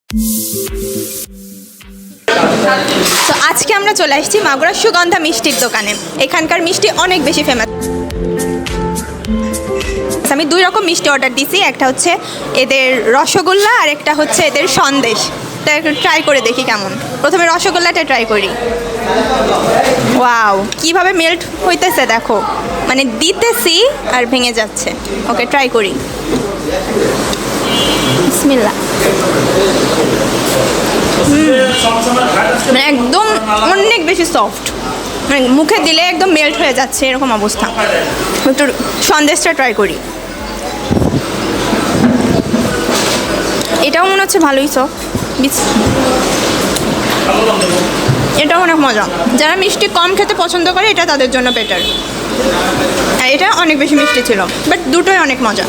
তো আজকে আমরা চলে আসছি মাগুরার সুগন্ধা মিষ্টির দোকানে। এখানকার মিষ্টি অনেক বেশি ফেমাস। আমি 2 রকম মিষ্টি অর্ডার দিয়েছি, একটা হচ্ছে এদের রসগোল্লা আর একটা হচ্ছে এদের সন্দেশ। তা একটু ট্রাই করে দেখি কেমন। প্রথমে রসগোল্লাটা ট্রাই করি। ওয়াও, কিভাবে মেল্ট হইতেছে দেখো, মানে দিতেছি আর ভেঙে যাচ্ছে। ওকে, ট্রাই করি। বিসমিল্লাহ। মানে একদম অনেক বেশি সফট, মানে মুখে দিলে একদম মেল্ট হয়ে যাচ্ছে এরকম অবস্থা। একটু সন্দেশটা ট্রাই করি। এটাও মনে হচ্ছে ভালোই সফট। এটাও অনেক মজা। যারা মিষ্টি কম খেতে পছন্দ করে এটা তাদের জন্য বেটার। আর এটা অনেক বেশি মিষ্টি ছিল, বাট দুটোই অনেক মজা।